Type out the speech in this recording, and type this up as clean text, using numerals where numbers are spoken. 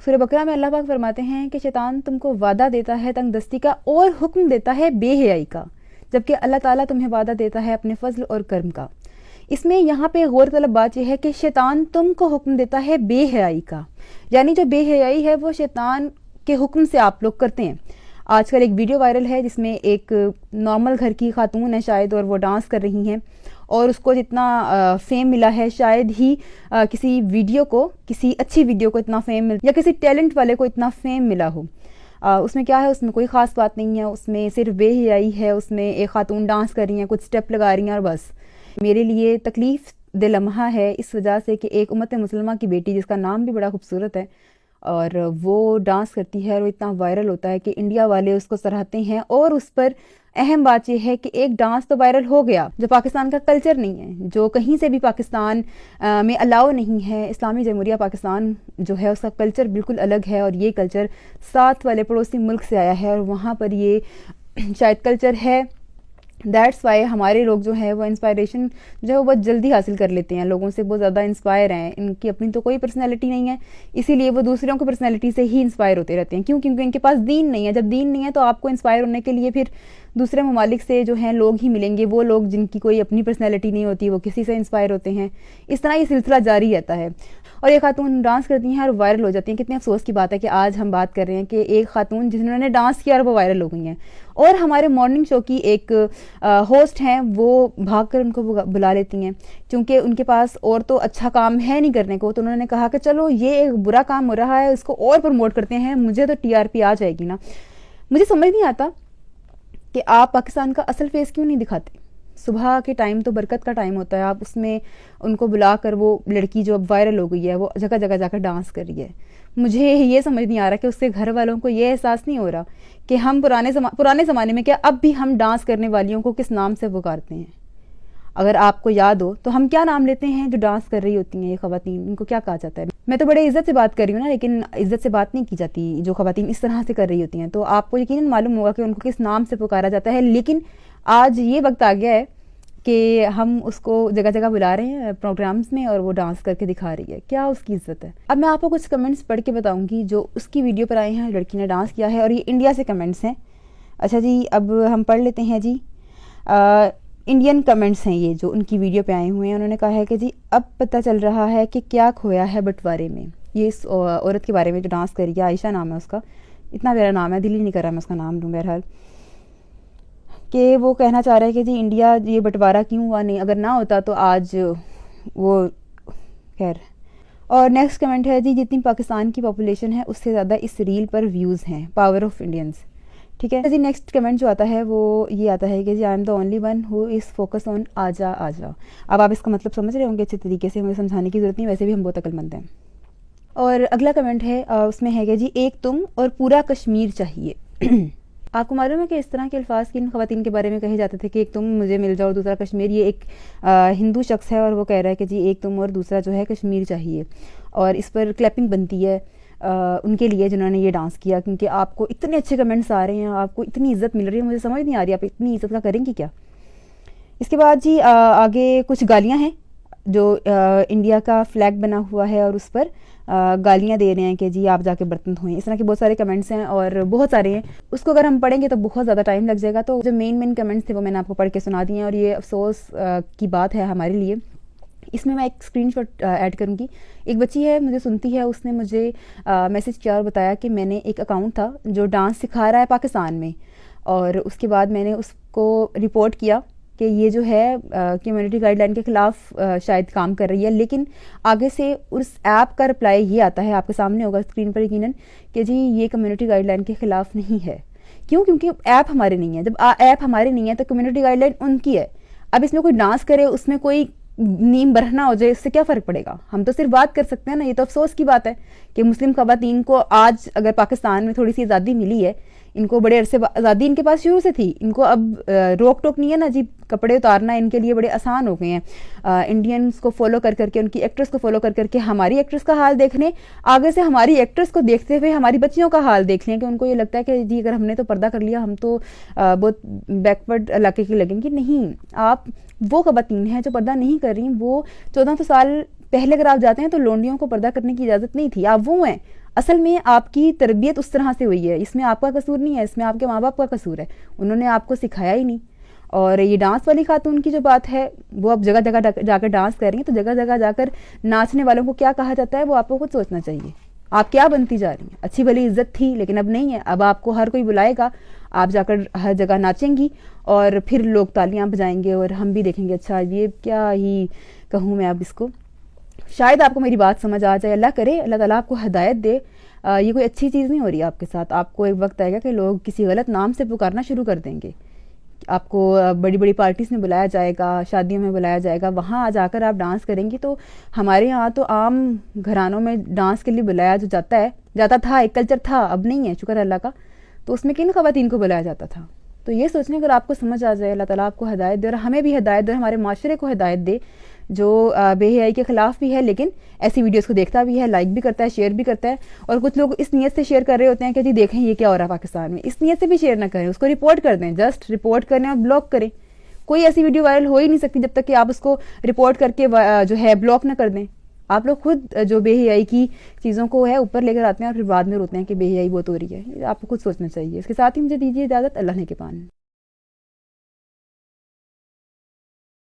سورہ بقرہ میں اللہ پاک فرماتے ہیں کہ شیطان تم کو وعدہ دیتا ہے تنگ دستی کا اور حکم دیتا ہے بے حیائی کا، جبکہ اللہ تعالیٰ تمہیں وعدہ دیتا ہے اپنے فضل اور کرم کا۔ اس میں یہاں پہ غور طلب بات یہ ہے کہ شیطان تم کو حکم دیتا ہے بے حیائی کا، یعنی جو بے حیائی ہے وہ شیطان کے حکم سے آپ لوگ کرتے ہیں۔ آج کل ایک ویڈیو وائرل ہے جس میں ایک نارمل گھر کی خاتون ہے شاید، اور وہ ڈانس کر رہی ہیں، اور اس کو جتنا فیم ملا ہے شاید ہی کسی ویڈیو کو، کسی اچھی ویڈیو کو اتنا فیم یا کسی ٹیلنٹ والے کو اتنا فیم ملا ہو۔ اس میں کیا ہے، اس میں کوئی خاص بات نہیں ہے، اس میں صرف بے حیائی ہے، اس میں ایک خاتون ڈانس کر رہی ہیں، کچھ سٹیپ لگا رہی ہیں، اور بس میرے لیے تکلیف دہ لمحہ ہے اس وجہ سے کہ ایک امت مسلمہ کی بیٹی جس کا نام بھی بڑا خوبصورت ہے اور وہ ڈانس کرتی ہے اور وہ اتنا وائرل ہوتا ہے کہ انڈیا والے اس کو سراہتے ہیں، اور اس پر اہم بات یہ ہے کہ ایک ڈانس تو وائرل ہو گیا جو پاکستان کا کلچر نہیں ہے، جو کہیں سے بھی پاکستان میں الاؤ نہیں ہے۔ اسلامی جمہوریہ پاکستان جو ہے اس کا کلچر بالکل الگ ہے، اور یہ کلچر ساتھ والے پڑوسی ملک سے آیا ہے، اور وہاں پر یہ شاید کلچر ہے۔ دیٹس وائی ہمارے لوگ جو ہے وہ انسپائریشن جو ہے وہ بہت جلدی حاصل کر لیتے ہیں، لوگوں سے بہت زیادہ انسپائر ہیں، ان کی اپنی تو کوئی پرسنالٹی نہیں ہے، اسی لیے وہ دوسروں کی پرسنالٹی سے ہی انسپائر ہوتے رہتے ہیں۔ کیوں؟ کیونکہ ان کے پاس دین نہیں ہے۔ جب دین نہیں ہے تو آپ کو انسپائر ہونے کے لیے پھر دوسرے ممالک سے جو ہیں لوگ ہی ملیں گے، وہ لوگ جن کی کوئی اپنی پرسنالٹی نہیں ہوتی وہ کسی سے انسپائر ہوتے ہیں۔ اس طرح یہ سلسلہ جاری رہتا ہے، اور یہ خاتون ڈانس کرتی ہیں اور وائرل ہو جاتی ہیں۔ کتنے افسوس کی بات ہے کہ آج ہم بات کر رہے ہیں کہ ایک خاتون جنہوں نے ڈانس کیا اور وہ وائرل ہو گئی ہیں، اور ہمارے مارننگ شو کی ایک ہوسٹ ہیں وہ بھاگ کر ان کو بلا لیتی ہیں، چونکہ ان کے پاس اور تو اچھا کام ہے نہیں کرنے کو، تو انہوں نے کہا کہ چلو یہ ایک برا کام ہو رہا ہے اس کو اور پروموٹ کرتے ہیں، مجھے تو TRP آ جائے گی نا۔ مجھے سمجھ نہیں آتا کہ آپ پاکستان کا اصل فیس کیوں نہیں دکھاتے۔ صبح کے ٹائم تو برکت کا ٹائم ہوتا ہے، آپ اس میں ان کو بلا کر، وہ لڑکی جو اب وائرل ہو گئی ہے وہ جگہ جگہ جا کر ڈانس کر رہی ہے۔ مجھے یہ سمجھ نہیں آ رہا کہ اس کے گھر والوں کو یہ احساس نہیں ہو رہا کہ ہم پرانے زمانے میں کیا اب بھی ہم ڈانس کرنے والیوں کو کس نام سے پکارتے ہیں۔ اگر آپ کو یاد ہو تو ہم کیا نام لیتے ہیں جو ڈانس کر رہی ہوتی ہیں یہ خواتین، ان کو کیا کہا جاتا ہے؟ میں تو بڑے عزت سے بات کر رہی ہوں نا، لیکن عزت سے بات نہیں کی جاتی جو خواتین اس طرح سے کر رہی ہوتی ہیں، تو آپ کو یقیناً معلوم ہوگا کہ ان کو کس نام سے پکارا جاتا ہے۔ لیکن آج یہ وقت آ گیا ہے کہ ہم اس کو جگہ جگہ بلا رہے ہیں پروگرامز میں، اور وہ ڈانس کر کے دکھا رہی ہے، کیا اس کی عزت ہے؟ اب میں آپ کو کچھ کمنٹس پڑھ کے بتاؤں گی جو اس کی ویڈیو پر آئے ہیں، لڑکی نے ڈانس کیا ہے، اور یہ انڈیا سے کمنٹس ہیں۔ اچھا جی، اب ہم پڑھ لیتے ہیں جی۔ انڈین کمنٹس ہیں یہ جو ان کی ویڈیو پہ آئے ہوئے ہیں۔ انہوں نے کہا ہے کہ جی اب پتہ چل رہا ہے کہ کیا کھویا ہے بٹوارے میں۔ یہ اس عورت کے بارے میں جو ڈانس کری ہے، عائشہ نام ہے اس کا، اتنا میرا نام ہے، دل ہی نہیں کر رہا میں اس کا نام لوں، بہرحال کہ وہ کہنا چاہ رہا ہے کہ جی انڈیا یہ بٹوارہ کیوں ہوا، نہیں اگر نہ ہوتا تو آج وہ خیر۔ اور نیکسٹ کمنٹ ہے جی، جتنی پاکستان کی پاپولیشن ہے اس سے زیادہ اس ریل پر ویوز ہیں، پاور آف انڈینس۔ ٹھیک ہے جی، نیکسٹ کمنٹ جو آتا ہے وہ یہ آتا ہے کہ جی I am the only one who is focus on آجا آجا۔ اب آپ اس کا مطلب سمجھ رہے ہوں گے اچھے طریقے سے، مجھے سمجھانے کی ضرورت نہیں، ویسے بھی ہم بہت عقل مند ہیں۔ اور اگلا کمنٹ ہے، اس میں ہے کہ جی ایک تم اور پورا کشمیر چاہیے۔ آپ کو معلوم ہے کہ اس طرح کے الفاظ کن خواتین کے بارے میں کہے جاتے تھے کہ ایک تم مجھے مل جاؤ اور دوسرا کشمیر؟ یہ ایک ہندو شخص ہے اور وہ کہہ رہا ہے کہ جی ایک تم اور دوسرا جو ہے کشمیر چاہیے، اور اس پر کلیپنگ بنتی ہے ان کے لیے جنہوں نے یہ ڈانس کیا، کیونکہ آپ کو اتنے اچھے کمنٹس آ رہے ہیں، آپ کو اتنی عزت مل رہی ہے، مجھے سمجھ نہیں آ رہی آپ اتنی عزت کا کریں گی کیا۔ اس کے بعد جی آگے کچھ گالیاں ہیں جو انڈیا کا فلیگ بنا ہوا ہے اور اس پر گالیاں دے رہے ہیں کہ جی آپ جا کے برتن دھوئیں۔ اس طرح کے بہت سارے کمنٹس ہیں اور بہت سارے ہیں، اس کو اگر ہم پڑھیں گے تو بہت زیادہ ٹائم لگ جائے گا، تو جو مین کمنٹس تھے وہ میں نے آپ کو پڑھ کے سنا دیے ہیں، اور یہ افسوس کی بات ہے ہمارے لیے۔ اس میں ایک اسکرین شاٹ ایڈ کروں گی۔ ایک بچی ہے مجھے سنتی ہے، اس نے مجھے میسج کیا اور بتایا کہ میں نے ایک اکاؤنٹ تھا جو ڈانس سکھا رہا ہے پاکستان میں، اور اس کے بعد میں نے اس کو رپورٹ کیا کہ یہ جو ہے کمیونٹی گائیڈ لائن کے خلاف شاید کام کر رہی ہے، لیکن آگے سے اس ایپ کا رپلائی یہ آتا ہے، آپ کے سامنے ہوگا اسکرین پر یقیناً، کہ جی یہ کمیونٹی گائیڈ لائن کے خلاف نہیں ہے۔ کیوں؟ کیونکہ ایپ ہمارے نہیں ہے۔ جب ایپ ہمارے نہیں ہے تو کمیونٹی گائیڈ لائن ان کی ہے۔ اب اس میں کوئی ڈانس کرے، اس میں کوئی نیم برہنا ہو جائے، اس سے کیا فرق پڑے گا؟ ہم تو صرف بات کر سکتے ہیں نا۔ یہ تو افسوس کی بات ہے کہ مسلم خواتین کو آج اگر پاکستان میں تھوڑی سی آزادی ملی ہے، ان کو بڑے عرصے آزادی ان کے پاس شروع سے تھی، ان کو اب روک ٹوک نہیں ہے نا جی، کپڑے اتارنا ان کے لیے بڑے آسان ہو گئے ہیں۔ انڈینس کو فالو کر کے، ان کی ایکٹرس کو فالو کر کے ہماری ایکٹرس کا حال دیکھنے، آگے سے ہماری ایکٹرس کو دیکھتے ہوئے ہماری بچیوں کا حال دیکھ لیں کہ ان کو یہ لگتا ہے کہ جی اگر ہم نے تو پردہ کر لیا ہم تو بہت بیکورڈ علاقے کی لگیں گی۔ نہیں، آپ وہ خواتین ہیں جو پردہ نہیں کر رہی، وہ 1400 سال پہلے اگر آپ جاتے ہیں تو لونڈیوں کو پردہ کرنے کی اجازت نہیں تھی، آپ وہ ہیں۔ اصل میں آپ کی تربیت اس طرح سے ہوئی ہے، اس میں آپ کا قصور نہیں ہے، اس میں آپ کے ماں باپ کا قصور ہے، انہوں نے آپ کو سکھایا ہی نہیں۔ اور یہ ڈانس والی خاتون کی جو بات ہے، وہ اب جگہ جگہ جا کر ڈانس کر رہی ہیں، تو جگہ جگہ جا کر ناچنے والوں کو کیا کہا جاتا ہے وہ آپ کو خود سوچنا چاہیے۔ آپ کیا بنتی جا رہی ہیں؟ اچھی بھلی عزت تھی لیکن اب نہیں ہے، اب آپ کو ہر کوئی بلائے گا، آپ جا کر ہر جگہ ناچیں گی اور پھر لوگ تالیاں بجائیں گے اور ہم بھی دیکھیں گے اچھا یہ کیا ہی کہوں میں اب اس کو۔ شاید آپ کو میری بات سمجھ آ جائے، اللہ کرے اللہ تعالیٰ آپ کو ہدایت دے۔ یہ کوئی اچھی چیز نہیں ہو رہی ہے آپ کے ساتھ، آپ کو ایک وقت آئے گا کہ لوگ کسی غلط نام سے پکارنا شروع کر دیں گے، آپ کو بڑی بڑی پارٹیز میں بلایا جائے گا، شادیوں میں بلایا جائے گا، وہاں جا کر آپ ڈانس کریں گی۔ تو ہمارے یہاں تو عام گھرانوں میں ڈانس کے لیے بلایا جو جاتا تھا، ایک کلچر تھا، اب نہیں ہے شکر اللہ کا، تو اس میں کن خواتین کو بلایا جاتا تھا؟ تو یہ سوچنے اگر آپ کو سمجھ آ جائے، اللہ تعالیٰ آپ کو ہدایت دے اور ہمیں بھی ہدایت دے، ہمارے معاشرے کو ہدایت دے جو بے حیائی کے خلاف بھی ہے لیکن ایسی ویڈیوز کو دیکھتا بھی ہے، لائک بھی کرتا ہے، شیئر بھی کرتا ہے۔ اور کچھ لوگ اس نیت سے شیئر کر رہے ہوتے ہیں کہ جی دیکھیں یہ کیا ہو رہا ہے پاکستان میں، اس نیت سے بھی شیئر نہ کریں، اس کو رپورٹ کر دیں، جسٹ رپورٹ کریں اور بلاک کریں۔ کوئی ایسی ویڈیو وائرل ہو ہی نہیں سکتی جب تک کہ آپ اس کو رپورٹ کر کے جو ہے بلاک نہ کر دیں۔ آپ لوگ خود جو بے حیائی کی چیزوں کو ہے اوپر لے کر آتے ہیں اور پھر بعد میں روتے ہیں کہ بے حیائی بہت ہو رہی ہے، آپ کو خود سوچنا چاہیے۔ اس کے ساتھ ہی مجھے دیجیے اجازت، اللہ نے کے پان۔